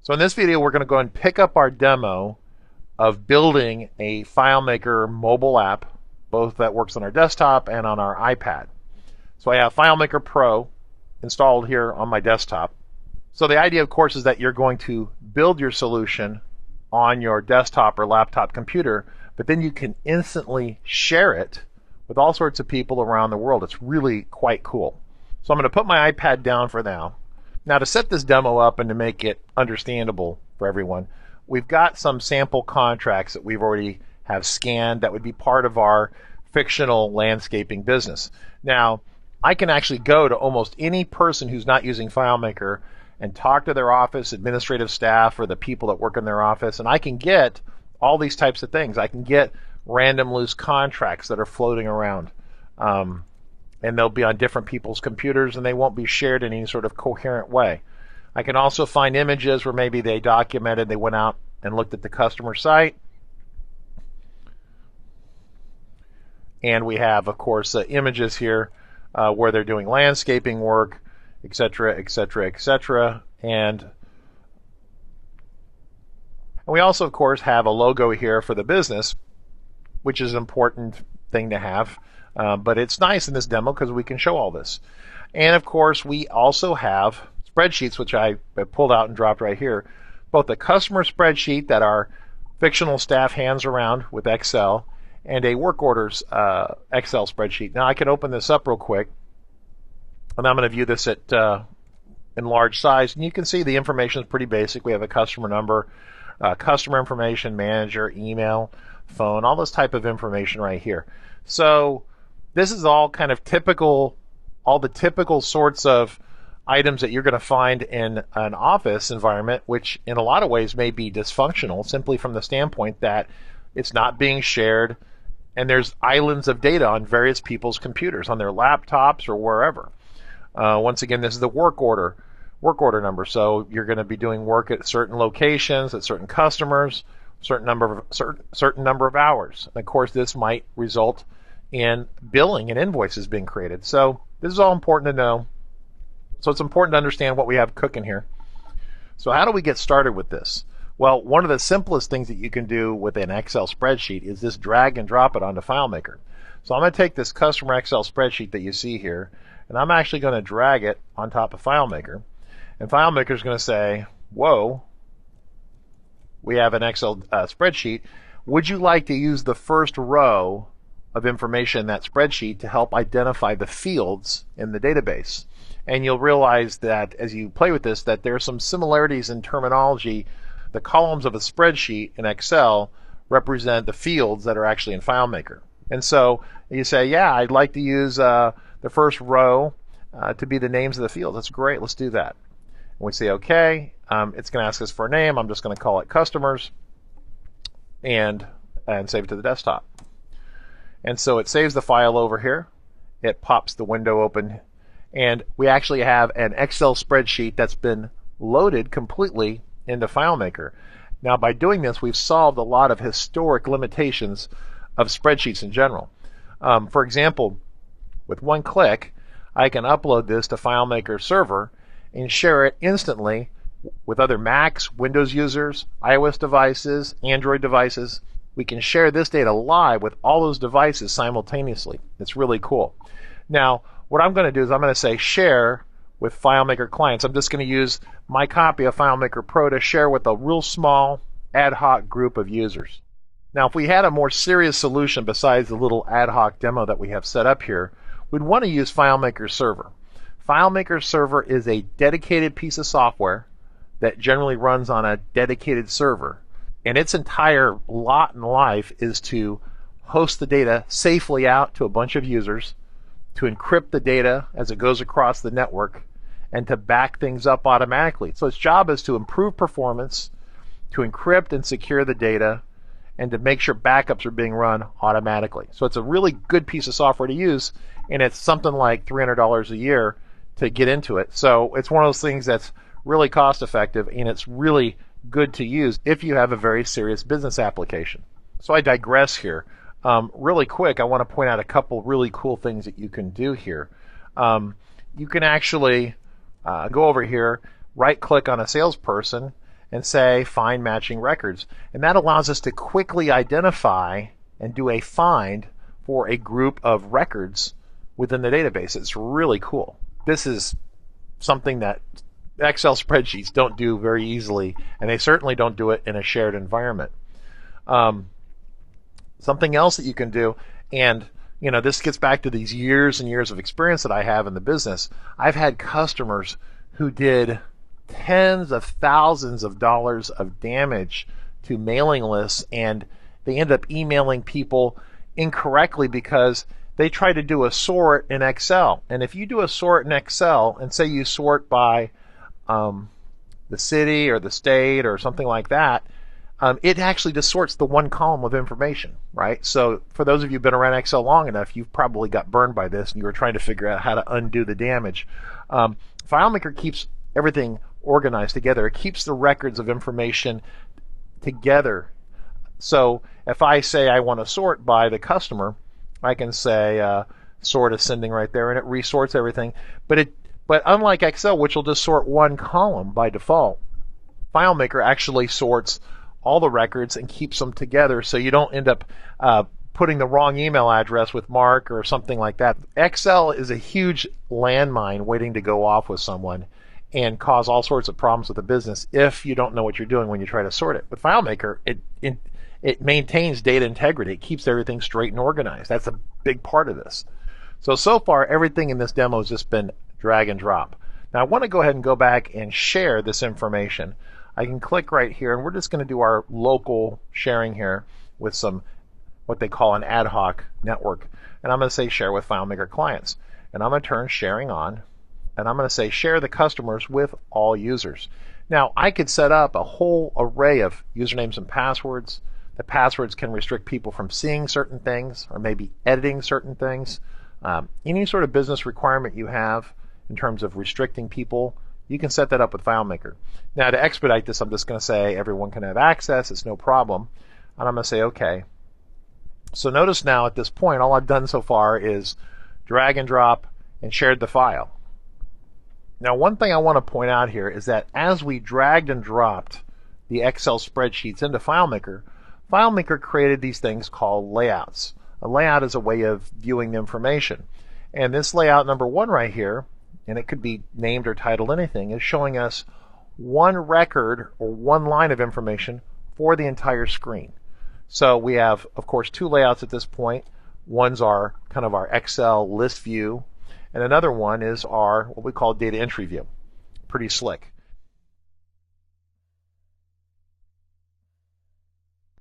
So in this video, we're going to go and pick up our demo of building a FileMaker mobile app, both that works on our desktop and on our iPad. So I have FileMaker Pro installed here on my desktop. So the idea, of course, is that you're going to build your solution on your desktop or laptop computer, but then you can instantly share it with all sorts of people around the world. It's really quite cool. So I'm going to put my iPad down for now. Now, to set this demo up and to make it understandable for everyone, we've got some sample contracts that we've already have scanned that would be part of our fictional landscaping business. Now, I can actually go to almost any person who's not using FileMaker and talk to their office, administrative staff, or the people that work in their office, and I can get all these types of things. I can get random loose contracts that are floating around. And they'll be on different people's computers, and they won't be shared in any sort of coherent way. I can also find images where maybe they documented, they went out and looked at the customer site. And we have, of course, images here where they're doing landscaping work, etc., etc., etc. And we also, of course, have a logo here for the business, which is an important thing to have. But it's nice in this demo because we can show all this. And of course, we also have spreadsheets, which I pulled out and dropped right here. Both a customer spreadsheet that our fictional staff hands around with Excel, and a work orders Excel spreadsheet. Now I can open this up real quick, and I'm going to view this at in large size. And you can see the information is pretty basic. We have a customer number, customer information, manager, email, phone, all this type of information right here. So this is all kind of typical, all the typical sorts of items that you're going to find in an office environment, which in a lot of ways may be dysfunctional, simply from the standpoint that it's not being shared, and there's islands of data on various people's computers, on their laptops or wherever. Once again, this is the work order number. So you're going to be doing work at certain locations, at certain customers, certain number of hours. And of course, this might result in billing and invoices being created. So this is all important to know. So it's important to understand what we have cooking here. So how do we get started with this? Well, one of the simplest things that you can do with an Excel spreadsheet is just drag and drop it onto FileMaker. So I'm going to take this customer Excel spreadsheet that you see here, and I'm actually going to drag it on top of FileMaker. And FileMaker is going to say, whoa, we have an Excel spreadsheet. Would you like to use the first row of information in that spreadsheet to help identify the fields in the database? And you'll realize that as you play with this, that there are some similarities in terminology. The columns of a spreadsheet in Excel represent the fields that are actually in FileMaker. And so you say, yeah, I'd like to use the first row to be the names of the fields. That's great. Let's do that. And we say, okay. It's going to ask us for a name. I'm just going to call it customers and save it to the desktop. And so it saves the file over here. It pops the window open, and we actually have an Excel spreadsheet that's been loaded completely into FileMaker. Now, by doing this, we've solved a lot of historic limitations of spreadsheets in general. For example, with one click, I can upload this to FileMaker server and share it instantly with other Macs, Windows users, iOS devices, Android devices. We can share this data live with all those devices simultaneously. It's really cool. Now, what I'm going to do is I'm going to say share with FileMaker clients. I'm just going to use my copy of FileMaker Pro to share with a real small ad hoc group of users. Now, if we had a more serious solution besides the little ad hoc demo that we have set up here, we'd want to use FileMaker Server. FileMaker Server is a dedicated piece of software that generally runs on a dedicated server. And its entire lot in life is to host the data safely out to a bunch of users, to encrypt the data as it goes across the network, and to back things up automatically. So its job is to improve performance, to encrypt and secure the data, and to make sure backups are being run automatically. So it's a really good piece of software to use, and it's something like $300 a year to get into it. So it's one of those things that's really cost effective, and it's really good to use if you have a very serious business application. So I digress here. Really quick, I want to point out a couple really cool things that you can do here. You can actually go over here, right click on a salesperson, and say find matching records. And that allows us to quickly identify and do a find for a group of records within the database. It's really cool. This is something that Excel spreadsheets don't do very easily, and they certainly don't do it in a shared environment. Something else that you can do, and this gets back to these years and years of experience that I have in the business. I've had customers who did tens of thousands of dollars of damage to mailing lists, and they end up emailing people incorrectly because they try to do a sort in Excel. And if you do a sort in Excel and say you sort by the city or the state or something like that, it actually just sorts the one column of information, right? So for those of you who've been around Excel long enough, you've probably got burned by this and you were trying to figure out how to undo the damage. FileMaker keeps everything organized together. It keeps the records of information together. So if I say I want to sort by the customer, I can say sort ascending right there, and it resorts everything. But unlike Excel, which will just sort one column by default, FileMaker actually sorts all the records and keeps them together, so you don't end up putting the wrong email address with Mark or something like that. Excel is a huge landmine waiting to go off with someone and cause all sorts of problems with the business if you don't know what you're doing when you try to sort it. With FileMaker, it maintains data integrity. It keeps everything straight and organized. That's a big part of this. So far, everything in this demo has just been drag and drop. Now I want to go ahead and go back and share this information. I can click right here, and we're just going to do our local sharing here with some what they call an ad hoc network. And I'm going to say share with FileMaker clients. And I'm going to turn sharing on, and I'm going to say share the customers with all users. Now I could set up a whole array of usernames and passwords. The passwords can restrict people from seeing certain things or maybe editing certain things. Any sort of business requirement you have in terms of restricting people, you can set that up with FileMaker. Now to expedite this, I'm just going to say everyone can have access. It's no problem. And I'm going to say OK. So notice now at this point, all I've done so far is drag and drop and shared the file. Now one thing I want to point out here is that as we dragged and dropped the Excel spreadsheets into FileMaker, FileMaker created these things called layouts. A layout is a way of viewing the information. And this layout number 1 right here, and it could be named or titled anything, is showing us one record or one line of information for the entire screen. So we have, of course, 2 layouts at this point. One's our kind of our Excel list view, and another one is our what we call data entry view. Pretty slick.